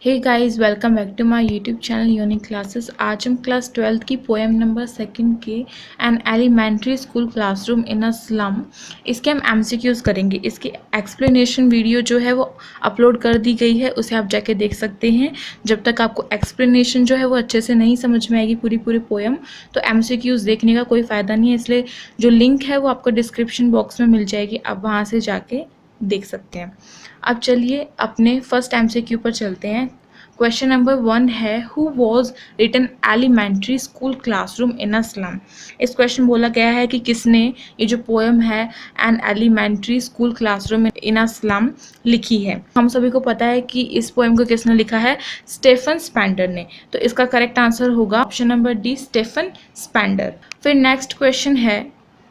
Hey guys, welcome back to my YouTube channel Unique Classes. आज हम class 12th की poem number 2 के an elementary school classroom in a slum इसके हम MCQs करेंगे। इसकी एक्सप्लेनेशन वीडियो जो है वो अपलोड कर दी गई है, उसे आप जाके देख सकते हैं। जब तक आपको एक्सप्लेनेशन जो है वो अच्छे से नहीं समझ में आएगी पूरी पोएम, तो एमसीक्यूज देखने का कोई फ़ायदा नहीं है। इसलिए जो लिंक है वो आपको डिस्क्रिप्शन बॉक्स में मिल जाएगी, आप वहाँ से जाके देख सकते हैं। अब चलिए अपने फर्स्ट एमसीक्यू पर चलते हैं। क्वेश्चन नंबर 1 है, who was written elementary school classroom in a slum. इस क्वेश्चन बोला गया है कि किसने ये जो पोएम है an elementary school classroom in a slum लिखी है। हम सभी को पता है कि इस पोएम को किसने लिखा है, स्टेफन स्पेंडर ने। तो इसका करेक्ट आंसर होगा option number D, Stephen Spender. फिर नेक्स्ट क्वेश्चन है,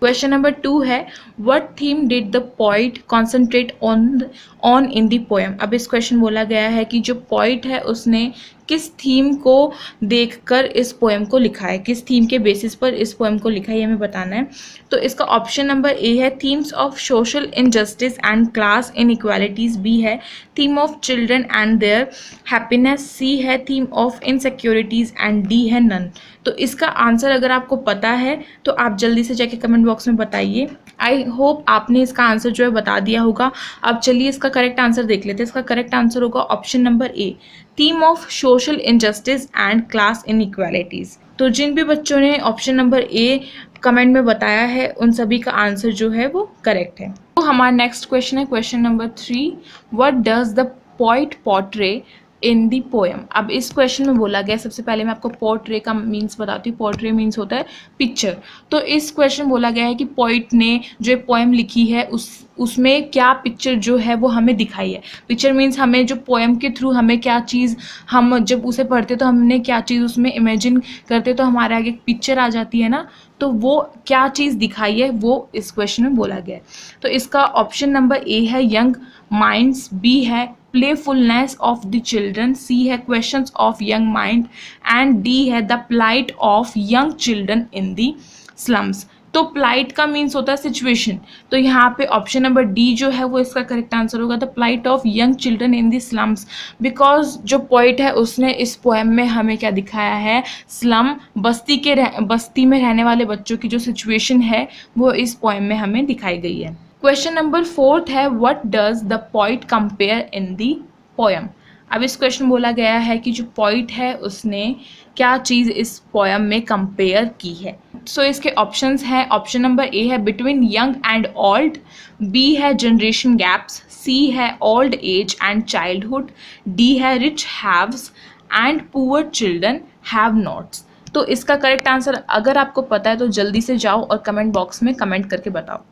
क्वेश्चन नंबर 2 है, what theme did the poet concentrate on in the poem. अब इस क्वेश्चन बोला गया है कि जो पोइट है उसने किस थीम को देखकर इस पोएम को लिखा है, किस थीम के बेसिस पर इस पोएम को लिखा है, ये हमें बताना है। तो इसका ऑप्शन नंबर ए है themes of social injustice and class inequalities, B है theme of children and their happiness, C है theme of insecurities and D है नन। तो इसका आंसर अगर आपको पता है तो आप जल्दी से जाके कमेंट बॉक्स में बताइए। आई होप आपने इसका आंसर जो है बता दिया होगा। अब चलिए इसका करेक्ट आंसर देख लेते हैं। इसका करेक्ट आंसर होगा option number A, theme of social injustice and class inequalities. तो जिन भी बच्चों ने ऑप्शन नंबर ए कमेंट में बताया है उन सभी का आंसर जो है वो करेक्ट है। तो हमारा नेक्स्ट क्वेश्चन है question number 3, what does the poet portray in the poem. अब इस क्वेश्चन में बोला गया, सबसे पहले मैं आपको पोर्ट्रे का मीन्स बताती हूँ। पोर्ट्रे मीन्स होता है पिक्चर। तो इस क्वेश्चन बोला गया है कि पोइट ने जो पोएम लिखी है उसमें क्या पिक्चर जो है वो हमें दिखाई है। पिक्चर मीन्स हमें जो पोएम के थ्रू हमें क्या चीज़, हम जब उसे पढ़ते तो हमने क्या चीज़ उसमें इमेजिन करते तो हमारे आगे एक पिक्चर आ जाती है ना, तो वो क्या चीज़ दिखाई है वो इस क्वेश्चन में बोला गया है। तो इसका ऑप्शन नंबर ए है यंग माइंड्स, बी है playfulness of the children, C है questions of young mind and D है the plight of young children in the slums. तो प्लाइट का मीन्स होता है सिचुएशन, तो यहाँ पे ऑप्शन नंबर डी जो है वो इसका करेक्ट आंसर होगा, the plight of young children in the slums. Because जो पोइट है उसने इस पोएम में हमें क्या दिखाया है, स्लम बस्ती में रहने वाले बच्चों की जो सिचुएशन है वो इस पोएम में हमें दिखाई गई है। क्वेश्चन नंबर 4 है, what does the poet compare in the poem. अब इस क्वेश्चन बोला गया है कि जो पोइट है उसने क्या चीज़ इस पोएम में कंपेयर की है। सो इसके ऑप्शंस हैं, ऑप्शन नंबर ए है between young and old, B है जनरेशन गैप्स, सी है old age and childhood, D है rich haves and poor children have nots. तो इसका करेक्ट आंसर अगर आपको पता है तो जल्दी से जाओ और कमेंट बॉक्स में कमेंट करके बताओ,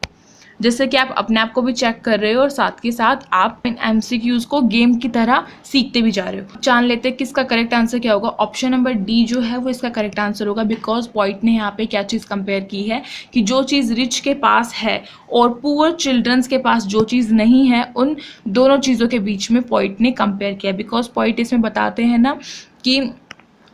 जिससे कि आप अपने आप को भी चेक कर रहे हो और साथ के साथ आप इन एमसीक्यूज को गेम की तरह सीखते भी जा रहे हो। जान लेते हैं किसका करेक्ट आंसर क्या होगा। ऑप्शन नंबर डी जो है वो इसका करेक्ट आंसर होगा, बिकॉज पॉइंट ने यहाँ पे क्या चीज़ कंपेयर की है कि जो चीज़ रिच के पास है और पुअर चिल्ड्रंस के पास जो चीज़ नहीं है, उन दोनों चीज़ों के बीच में पॉइंट ने कंपेयर किया। बिकॉज पॉइंट इसमें बताते हैं ना कि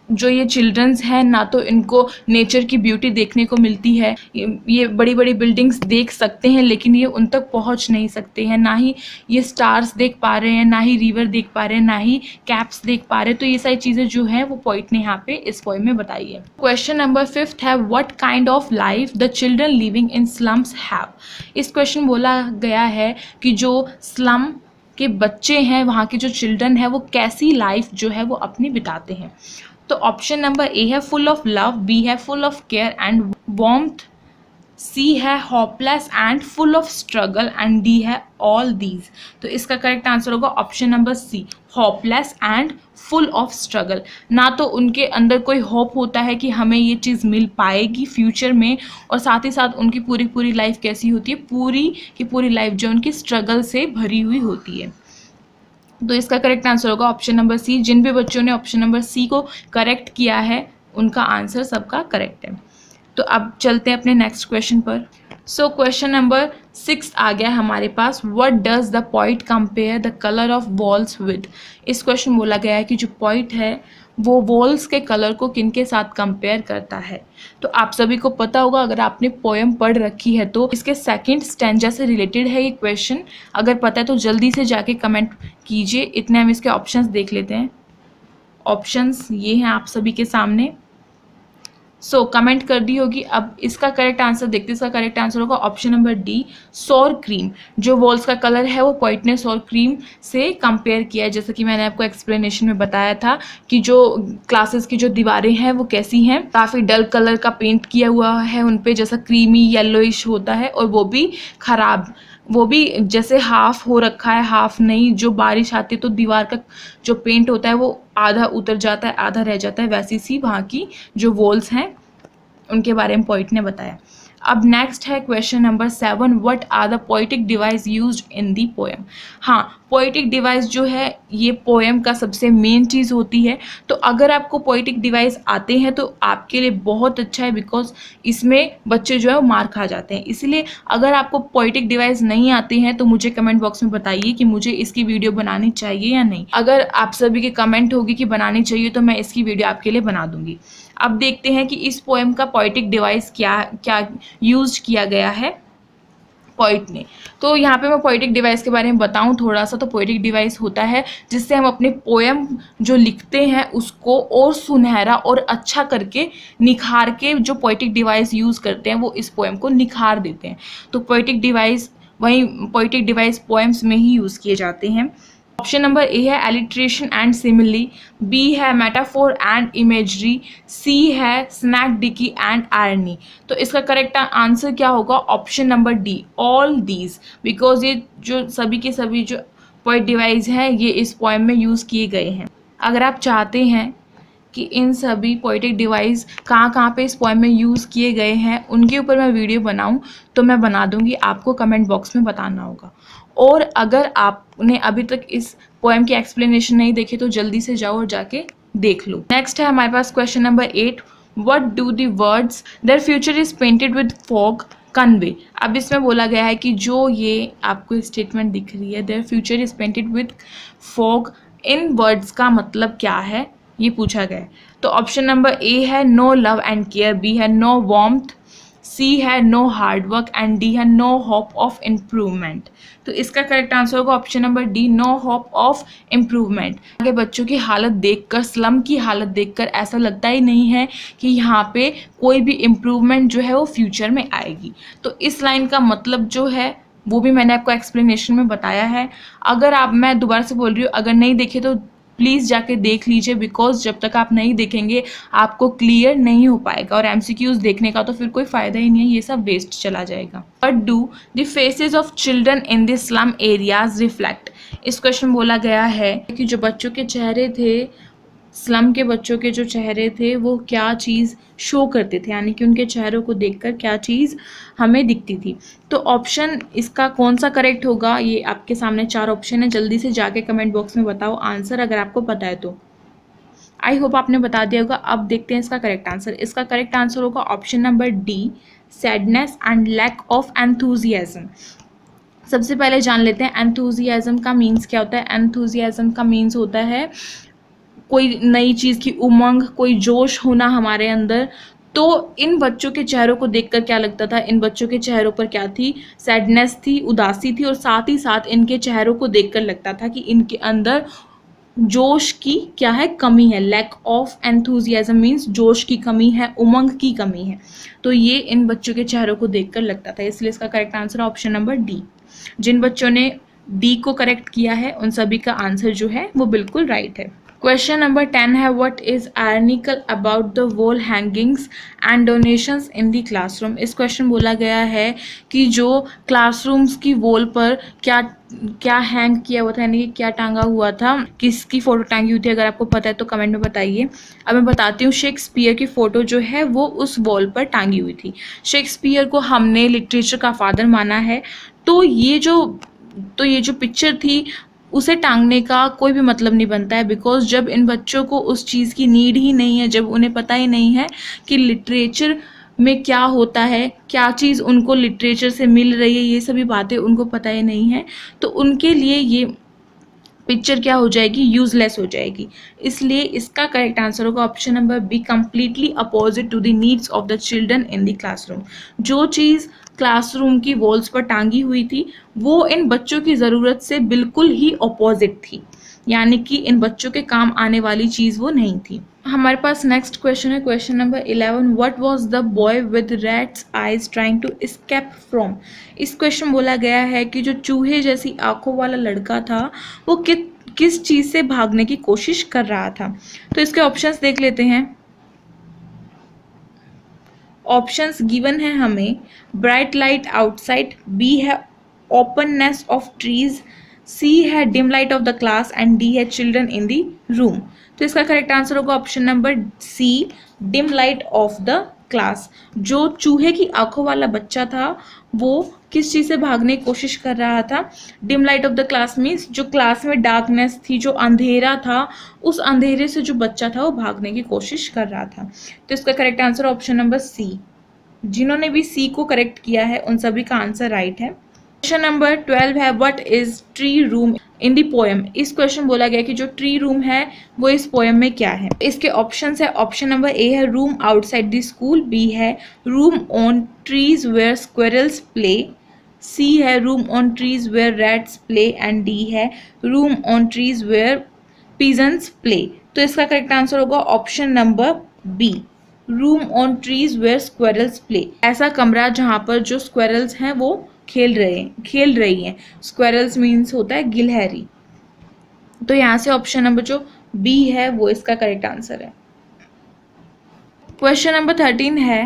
जो ये चिल्ड्रंस हैं ना तो इनको नेचर की ब्यूटी देखने को मिलती है, ये बड़ी बड़ी बिल्डिंग्स देख सकते हैं लेकिन ये उन तक पहुंच नहीं सकते हैं, ना ही ये स्टार्स देख पा रहे हैं, ना ही रिवर देख पा रहे हैं, ना ही कैप्स देख पा रहे हैं। तो ये सारी चीज़ें जो हैं वो पॉइंट ने यहाँ पे इस पोएम में बताई है। क्वेश्चन नंबर 5 है, what kind of life the children living in slums have. इस क्वेश्चन बोला गया है कि जो स्लम के बच्चे हैं, वहाँ के जो चिल्ड्रन है वो कैसी लाइफ जो है वो अपनी बिताते हैं। तो ऑप्शन नंबर ए है फुल ऑफ लव, बी है full of care and warmth, C है hopeless and full of struggle and D है ऑल दीज। तो इसका करेक्ट आंसर होगा option number C, hopeless and full of struggle. ना तो उनके अंदर कोई होप होता है कि हमें ये चीज़ मिल पाएगी फ्यूचर में, और साथ ही साथ उनकी पूरी लाइफ कैसी होती है, पूरी की पूरी लाइफ जो उनकी स्ट्रगल से भरी हुई होती है। तो इसका करेक्ट आंसर होगा ऑप्शन नंबर सी। जिन भी बच्चों ने ऑप्शन नंबर सी को करेक्ट किया है उनका आंसर सबका करेक्ट है। तो अब चलते हैं अपने नेक्स्ट क्वेश्चन पर। सो क्वेश्चन नंबर 6 आ गया हमारे पास, what does the poet compare the colour of walls with. इस क्वेश्चन बोला गया है कि जो पोइट है वो वॉल्स के कलर को किनके साथ कंपेयर करता है। तो आप सभी को पता होगा, अगर आपने पोएम पढ़ रखी है तो इसके सेकंड स्टैंजा से रिलेटेड है ये क्वेश्चन। अगर पता है तो जल्दी से जाके कमेंट कीजिए। इतने हम इसके ऑप्शंस देख लेते हैं। ऑप्शंस ये हैं आप सभी के सामने। सो कमेंट कर दी होगी। अब इसका करेक्ट आंसर देखते हैं। इसका करेक्ट आंसर होगा ऑप्शन नंबर डी, सौर क्रीम। जो वॉल्स का कलर है वो व्हाइटनेस और क्रीम से कंपेयर किया है, जैसे कि मैंने आपको एक्सप्लेनेशन में बताया था कि जो क्लासेस की जो दीवारें हैं वो कैसी हैं, काफ़ी डल कलर का पेंट किया हुआ है उन पे, जैसा क्रीमी येलोइश होता है, और वो भी ख़राब, वो भी जैसे हाफ हो रखा है, हाफ नहीं। जो बारिश आती है तो दीवार का जो पेंट होता है वो आधा उतर जाता है, आधा रह जाता है, वैसी सी वहाँ की जो वॉल्स हैं उनके बारे में पोइट ने बताया। अब नेक्स्ट है question number 7, what are the poetic device used in the poem. हाँ, पोइटिक डिवाइस जो है ये पोएम का सबसे मेन चीज़ होती है। तो अगर आपको पोइटिक डिवाइस आते हैं तो आपके लिए बहुत अच्छा है, बिकॉज इसमें बच्चे जो है वो मार खा जाते हैं। इसलिए अगर आपको पोइटिक डिवाइस नहीं आते हैं तो मुझे कमेंट बॉक्स में बताइए कि मुझे इसकी वीडियो बनानी चाहिए या नहीं। अगर आप सभी के कमेंट होगी कि बनानी चाहिए तो मैं इसकी वीडियो आपके लिए बना दूंगी। अब देखते हैं कि इस पोएम का पोइटिक डिवाइस क्या यूज किया गया है पोइट ने। तो यहाँ पे मैं पोइटिक डिवाइस के बारे में बताऊँ थोड़ा सा। तो पोइटिक डिवाइस होता है जिससे हम अपने पोएम जो लिखते हैं उसको और सुनहरा और अच्छा करके निखार के, जो पोइटिक डिवाइस यूज़ करते हैं वो इस पोएम को निखार देते हैं। तो poetic device poetic device poems में ही यूज़ किए जाते हैं। ऑप्शन नंबर ए है एलिट्रेशन एंड सिमिली, बी है मेटाफोर एंड इमेजरी, सी है स्नैक डिकी एंड आयरनी। तो इसका करेक्ट आंसर क्या होगा? Option number D, all these, because ये जो सभी के सभी जो पोएट डिवाइस हैं ये इस पोएम में यूज़ किए गए हैं। अगर आप चाहते हैं कि इन सभी पोइटिक डिवाइस कहाँ पे इस पोएम में यूज़ किए गए हैं उनके ऊपर मैं वीडियो बनाऊं तो मैं बना दूंगी, आपको कमेंट बॉक्स में बताना होगा। और अगर आपने अभी तक इस पोएम की एक्सप्लेनेशन नहीं देखी तो जल्दी से जाओ और जाके देख लो। नेक्स्ट है हमारे पास question number 8, what do the words their future is painted with fog convey. अब इसमें बोला गया है कि जो ये आपको स्टेटमेंट दिख रही है there future is painted with fog, in words का मतलब क्या है ये पूछा गया है। तो ऑप्शन नंबर ए है no love and care, B है नो वार्मथ, सी है no hard work and D है नो होप ऑफ इम्प्रूवमेंट। तो इसका करेक्ट आंसर होगा option number D, no hope of improvement. आगे बच्चों की हालत देखकर, स्लम की हालत देखकर ऐसा लगता ही नहीं है कि यहाँ पे कोई भी इम्प्रूवमेंट जो है वो फ्यूचर में आएगी। तो इस लाइन का मतलब जो है वो भी मैंने आपको एक्सप्लेनेशन में बताया है। अगर आप, मैं दोबारा से बोल रही हूँ, अगर नहीं देखे तो प्लीज़ जाके देख लीजिए, बिकॉज जब तक आप नहीं देखेंगे आपको क्लियर नहीं हो पाएगा, और एमसीक्यूज़ देखने का तो फिर कोई फ़ायदा ही नहीं है, ये सब वेस्ट चला जाएगा। But do the faces of children in the slum areas reflect. इस क्वेश्चन बोला गया है कि जो बच्चों के चेहरे थे, स्लम के बच्चों के जो चेहरे थे वो क्या चीज़ शो करते थे, यानी कि उनके चेहरों को देखकर क्या चीज़ हमें दिखती थी। तो ऑप्शन इसका कौन सा करेक्ट होगा, ये आपके सामने 4 ऑप्शन है, जल्दी से जाके कमेंट बॉक्स में बताओ आंसर अगर आपको पता है तो। आई होप आपने बता दिया होगा। अब देखते हैं इसका करेक्ट आंसर। इसका करेक्ट आंसर होगा option number D, sadness and lack of enthusiasm. सबसे पहले जान लेते हैं एंथुजियाज्म का मीन्स क्या होता है। एंथुजियाज्म का मीन्स होता है कोई नई चीज़ की उमंग, कोई जोश होना हमारे अंदर। तो इन बच्चों के चेहरों को देखकर क्या लगता था, इन बच्चों के चेहरों पर क्या थी, सैडनेस थी, उदासी थी, और साथ ही साथ इनके चेहरों को देखकर लगता था कि इनके अंदर जोश की क्या है, कमी है। लैक ऑफ एंथुजियाज्म मीन्स जोश की कमी है, उमंग की कमी है। तो ये इन बच्चों के चेहरों को देखकर लगता था, इसलिए इसका correct answer option number D. जिन बच्चों ने डी को करेक्ट किया है उन सभी का आंसर जो है वो बिल्कुल राइट है। क्वेश्चन नंबर 10 है what is ironical about the wall hangings and donations in the classroom. इस क्वेश्चन बोला गया है कि जो क्लासरूम्स की वॉल पर क्या हैंग किया हुआ था, यानी कि क्या टांगा हुआ था, किसकी फ़ोटो टांगी हुई थी। अगर आपको पता है तो कमेंट में बताइए। अब मैं बताती हूँ, शेक्सपियर की फ़ोटो जो है वो उस वॉल पर टांगी हुई थी। शेक्सपियर को हमने लिटरेचर का फादर माना है, तो ये जो पिक्चर थी उसे टांगने का कोई भी मतलब नहीं बनता है, बिकॉज जब इन बच्चों को उस चीज़ की नीड ही नहीं है, जब उन्हें पता ही नहीं है कि लिटरेचर में क्या होता है, क्या चीज़ उनको लिटरेचर से मिल रही है, ये सभी बातें उनको पता ही नहीं है, तो उनके लिए ये पिक्चर क्या हो जाएगी, यूजलेस हो जाएगी। इसलिए इसका करेक्ट आंसर होगा option number B, completely opposite to the needs of the children in the classroom. जो चीज़ क्लासरूम की वॉल्स पर टांगी हुई थी वो इन बच्चों की ज़रूरत से बिल्कुल ही अपोजिट थी। यानी कि इन बच्चों के काम आने वाली चीज़ वो नहीं थी। हमारे पास नेक्स्ट क्वेश्चन है, question number 11, what was the boy with rat's eyes trying to escape from. इस क्वेश्चन बोला गया है कि जो चूहे जैसी आंखों वाला लड़का था वो किस चीज़ से भागने की कोशिश कर रहा था। तो इसके ऑप्शंस देख लेते हैं। ऑप्शंस गिवन है हमें, ब्राइट लाइट आउटसाइड, बी है ओपननेस ऑफ ट्रीज, सी है dim light of the class and D है चिल्ड्रन इन द रूम। तो इसका करेक्ट आंसर होगा option number C, dim light of the class. जो चूहे की आंखों वाला बच्चा था वो किस चीज़ से भागने की कोशिश कर रहा था। Dim light of the class means जो क्लास में डार्कनेस थी, जो अंधेरा था, उस अंधेरे से जो बच्चा था वो भागने की कोशिश कर रहा था। तो इसका correct answer option number C. जिन्होंने भी सी को करेक्ट किया है उन सभी का आंसर राइट है। क्वेश्चन नंबर 12 है, what is tree room in the poem. इस क्वेश्चन बोला गया कि जो ट्री रूम है वो इस पोएम में क्या है। इसके ऑप्शंस है, ऑप्शन नंबर ए है room outside the school, B है room on trees where squirrels play, C है room on trees where rats play and D है room on trees where pigeons play. तो इसका करेक्ट आंसर होगा option number B, room on trees where squirrels play. ऐसा कमरा जहाँ पर जो स्क्वेरल्स हैं वो खेल रही हैं। स्क्वेरल्स मीन्स होता है गिलहरी। तो यहाँ से ऑप्शन नंबर जो बी है वो इसका करेक्ट आंसर है। क्वेश्चन नंबर 13 है,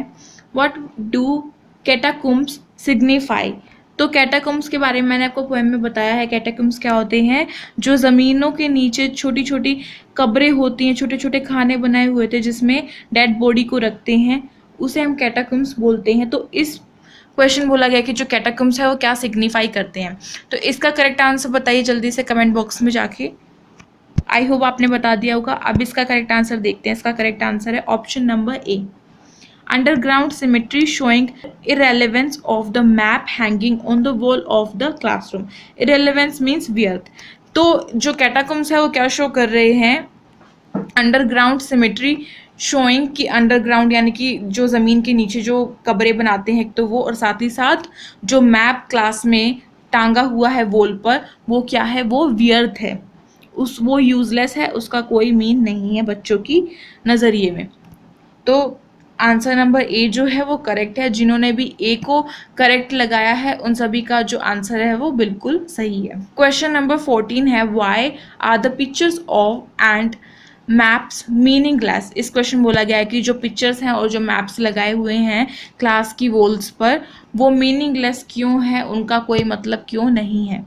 व्हाट डू कैटाकम्ब्स सिग्निफाई। तो कैटाकम्ब्स के बारे में मैंने आपको पोएम में बताया है। कैटाकम्ब्स क्या होते हैं, जो ज़मीनों के नीचे छोटी छोटी कब्रें होती हैं, छोटे छोटे खाने बनाए हुए थे जिसमें डेड बॉडी को रखते हैं, उसे हम कैटाकम्ब्स बोलते हैं। तो इस क्वेश्चन बोला गया कि जो कैटाकम्ब्स है वो क्या सिग्निफाई करते हैं। तो इसका करेक्ट आंसर बताइए जल्दी से कमेंट बॉक्स में जाके। आई होप आपने बता दिया होगा। अब इसका करेक्ट आंसर देखते हैं। इसका करेक्ट आंसर है option number A, underground symmetry showing irrelevance of the map hanging on the wall of the classroom. Irrelevance means व्यर्थ। तो जो कैटाकम्ब्स है वो क्या शो कर रहे हैं, अंडरग्राउंड सिमेट्री शोइंग कि अंडरग्राउंड यानी कि जो ज़मीन के नीचे जो कब्रें बनाते हैं तो वो, और साथ ही साथ जो मैप क्लास में टांगा हुआ है वॉल पर वो क्या है, वो व्यर्थ है, वो यूजलेस है, उसका कोई मीन नहीं है बच्चों की नज़रिए में। तो आंसर नंबर ए जो है वो करेक्ट है। जिन्होंने भी ए को करेक्ट लगाया है उन सभी का जो आंसर है वो बिल्कुल सही है। क्वेश्चन नंबर 14 है, why are the pictures of and maps meaningless. इस क्वेश्चन बोला गया है कि जो पिक्चर्स हैं और जो मैप्स लगाए हुए हैं क्लास की वॉल्स पर वो मीनिंगलेस क्यों है, उनका कोई मतलब क्यों नहीं है।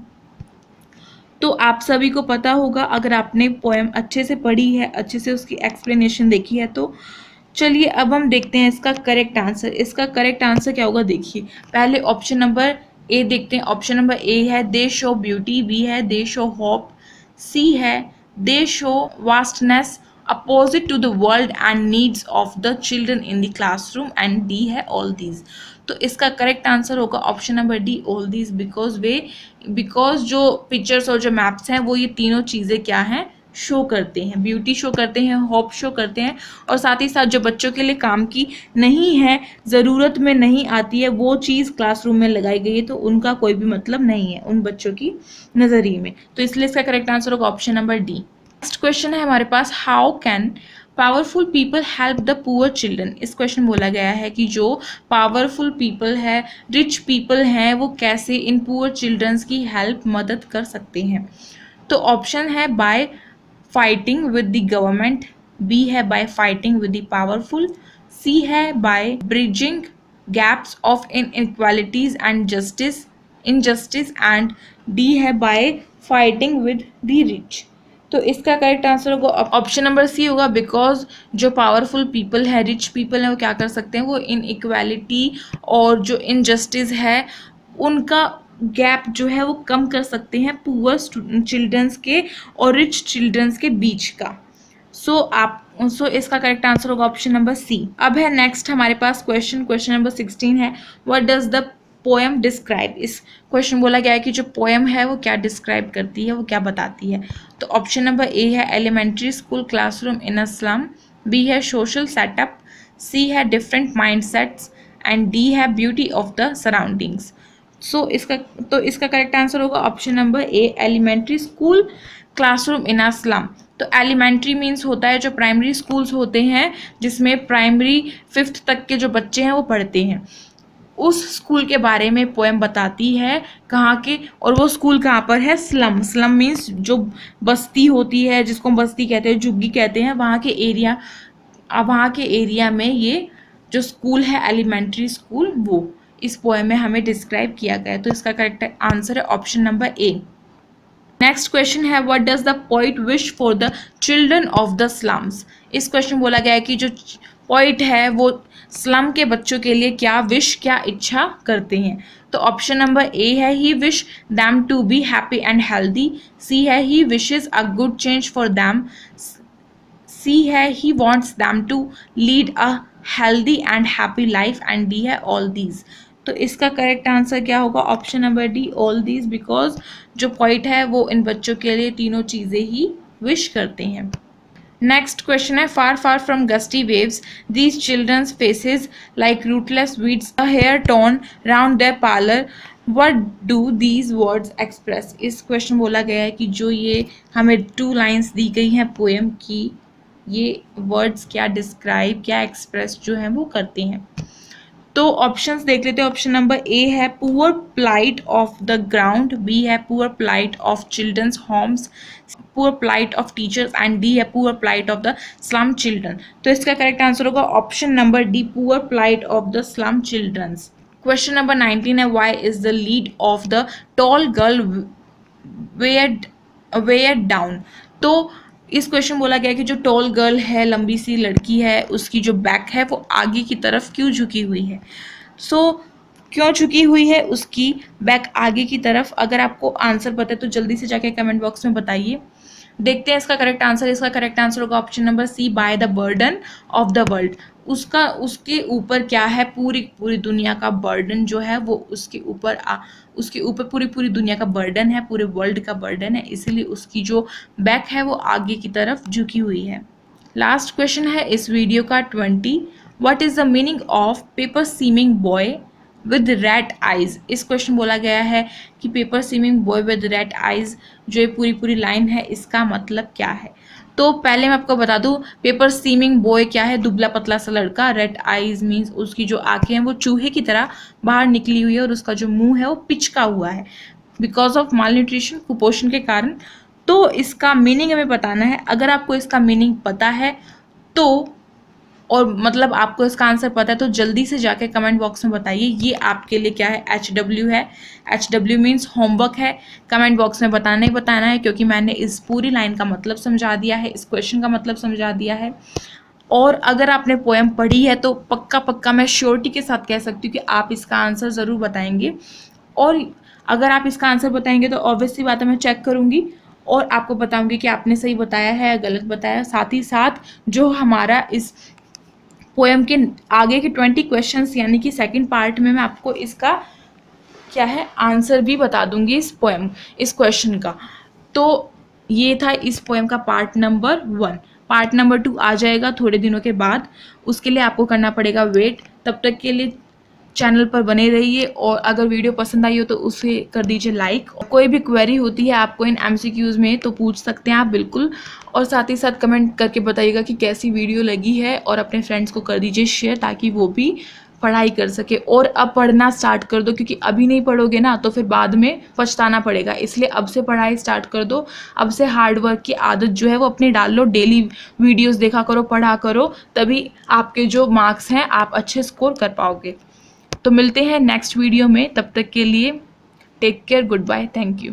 तो आप सभी को पता होगा अगर आपने पोएम अच्छे से पढ़ी है, अच्छे से उसकी एक्सप्लेनेशन देखी है। तो चलिए अब हम देखते हैं इसका करेक्ट आंसर। इसका करेक्ट आंसर क्या होगा देखिए। पहले ऑप्शन नंबर ए देखते हैं। ऑप्शन नंबर ए है दे शो ब्यूटी, बी है दे शो होप, सी है they show vastness opposite to the world and needs of the children in the classroom and D है ऑल दीज। तो इसका correct answer होगा option number D, all these, because जो pictures और जो maps हैं वो ये तीनों चीज़ें क्या हैं, शो करते हैं। ब्यूटी शो करते हैं, होप शो करते हैं, और साथ ही साथ जो बच्चों के लिए काम की नहीं है, ज़रूरत में नहीं आती है, वो चीज़ क्लासरूम में लगाई गई है तो उनका कोई भी मतलब नहीं है उन बच्चों की नज़रिए में। तो इसलिए इसका करेक्ट आंसर होगा option number D. Next question है हमारे पास, how can powerful people help the poor children. इस क्वेश्चन बोला गया है कि जो पावरफुल पीपल है, रिच पीपल हैं, वो कैसे इन पुअर चिल्ड्रंस की हेल्प, मदद कर सकते हैं। तो ऑप्शन है by fighting with the government, B है by fighting with the powerful, C है by bridging gaps of inequalities and injustice and D है by fighting with the rich. तो इसका करेक्ट आंसर होगा ऑप्शन नंबर सी होगा, because जो powerful people है, rich people है, वो क्या कर सकते हैं, वो इनइक्वालिटी और जो इनजस्टिस है उनका गैप जो है वो कम कर सकते हैं पुअर चिल्ड्रंस के और रिच चिल्ड्रंस के बीच का। सो इसका करेक्ट आंसर होगा ऑप्शन नंबर सी। अब है नेक्स्ट हमारे पास क्वेश्चन नंबर 16 है, what does the poem describe. इस क्वेश्चन बोला गया है कि जो पोएम है वो क्या डिस्क्राइब करती है, वो क्या बताती है। तो ऑप्शन नंबर ए है elementary school classroom in a slum, B है सोशल सेटअप, सी है डिफरेंट माइंडसेट्स एंड डी है ब्यूटी ऑफ द सराउंडिंग्स। इसका करेक्ट आंसर होगा option number A, elementary school classroom in a slum. तो elementary means होता है जो primary schools होते हैं जिसमें प्राइमरी 5th तक के जो बच्चे हैं वो पढ़ते हैं, उस स्कूल के बारे में पोएम बताती है। कहाँ के, और वो स्कूल कहाँ पर है, स्लम। स्लम मीन्स जो बस्ती होती है, जिसको हम बस्ती कहते हैं, झुग्गी कहते हैं, वहाँ के एरिया में ये जो स्कूल है एलिमेंट्री स्कूल, वो इस पोएम में हमें डिस्क्राइब किया गया है। तो इसका करेक्ट आंसर है option number A. Next question है what does the poet wish for the children of the slums. इस क्वेश्चन बोला गया है कि जो पोइट है वो स्लम के बच्चों के लिए क्या विश, क्या इच्छा करते हैं। तो ऑप्शन नंबर ए है he wish them to be happy and healthy, C है he wishes a good change for them, C है he wants them to lead a healthy and happy life, and D है all these. तो इसका correct answer क्या होगा, option number D all these, because जो poet है वो इन बच्चों के लिए तीनों चीज़ें ही विश करते हैं। नेक्स्ट क्वेश्चन है far far from gusty waves these children's faces like rootless weeds a hair torn round their pallor, what do these words express. इस क्वेश्चन बोला गया है कि जो ये हमें 2 लाइन्स दी गई हैं पोएम की, ये वर्ड्स क्या डिस्क्राइब, क्या एक्सप्रेस जो है वो करते हैं। तो ऑप्शंस देख लेते हैं। ऑप्शन नंबर ए है poor plight of the ground, B है poor plight of children's homes, poor plight of teachers, and D है poor plight of the slum children. तो इसका करेक्ट आंसर होगा option number D poor plight of the slum childrens. Question number 19 है why is the lead of the tall girl weighed down. तो इस question बोला गया कि जो टॉल गर्ल है, लंबी सी लड़की है, उसकी जो बैक है वो आगे की तरफ क्यों झुकी हुई है। क्यों झुकी हुई है उसकी बैक आगे की तरफ, अगर आपको आंसर पता है तो जल्दी से जाके कमेंट बॉक्स में बताइए। देखते हैं इसका करेक्ट आंसर। इसका करेक्ट आंसर होगा option number C by the burden of the world. उसके ऊपर क्या है, पूरी दुनिया का बर्डन जो है वो उसके ऊपर पूरी दुनिया का बर्डन है, पूरे वर्ल्ड का बर्डन है, इसीलिए उसकी जो बैक है वो आगे की तरफ झुकी हुई है। लास्ट क्वेश्चन है इस वीडियो का 20, what is the meaning of paper seeming boy with red eyes. इस क्वेश्चन बोला गया है कि paper seeming boy with red eyes, जो ये पूरी लाइन है, इसका मतलब क्या है। तो पहले मैं आपको बता दूं पेपर सीमिंग बॉय क्या है, दुबला पतला सा लड़का। रेड आइज मीन्स उसकी जो आंखें हैं वो चूहे की तरह बाहर निकली हुई है और उसका जो मुंह है वो पिचका हुआ है बिकॉज ऑफ मालन्यूट्रिशन, कुपोषण के कारण। तो इसका मीनिंग हमें बताना है। अगर आपको इसका मीनिंग पता है तो, और मतलब आपको इसका आंसर पता है, तो जल्दी से जाके कमेंट बॉक्स में बताइए ये आपके लिए क्या है। HW है, HW मीन्स होमवर्क है। कमेंट बॉक्स में बताना है क्योंकि मैंने इस पूरी लाइन का मतलब समझा दिया है, इस क्वेश्चन का मतलब समझा दिया है। और अगर आपने पोएम पढ़ी है तो पक्का मैं श्योरिटी के साथ कह सकती हूँ कि आप इसका आंसर ज़रूर बताएंगे। और अगर आप इसका आंसर बताएंगे तो ऑब्वियसली बात है मैं चेक करूँगी और आपको बताऊँगी कि आपने सही बताया है या गलत बताया। साथ ही साथ जो हमारा इस पोएम के आगे के 20 क्वेश्चंस यानी कि सेकंड पार्ट में मैं आपको इसका क्या है आंसर भी बता दूंगी इस क्वेश्चन का। तो ये था इस पोएम का पार्ट नंबर 1। पार्ट नंबर 2 आ जाएगा थोड़े दिनों के बाद, उसके लिए आपको करना पड़ेगा वेट। तब तक के लिए चैनल पर बने रहिए और अगर वीडियो पसंद आई हो तो उसे कर दीजिए लाइक। कोई भी क्वेरी होती है आपको इन MCQs में तो पूछ सकते हैं आप बिल्कुल, और साथ ही साथ कमेंट करके बताइएगा कि कैसी वीडियो लगी है और अपने फ्रेंड्स को कर दीजिए शेयर ताकि वो भी पढ़ाई कर सके। और अब पढ़ना स्टार्ट कर दो क्योंकि अभी नहीं पढ़ोगे ना तो फिर बाद में पछताना पड़ेगा, इसलिए अब से पढ़ाई स्टार्ट कर दो। अब से हार्ड वर्क की आदत जो है वो अपनी डाल लो, डेली वीडियोज़ देखा करो, पढ़ा करो, तभी आपके जो मार्क्स हैं आप अच्छे स्कोर कर पाओगे। तो मिलते हैं नेक्स्ट वीडियो में, तब तक के लिए take care, goodbye, thank you.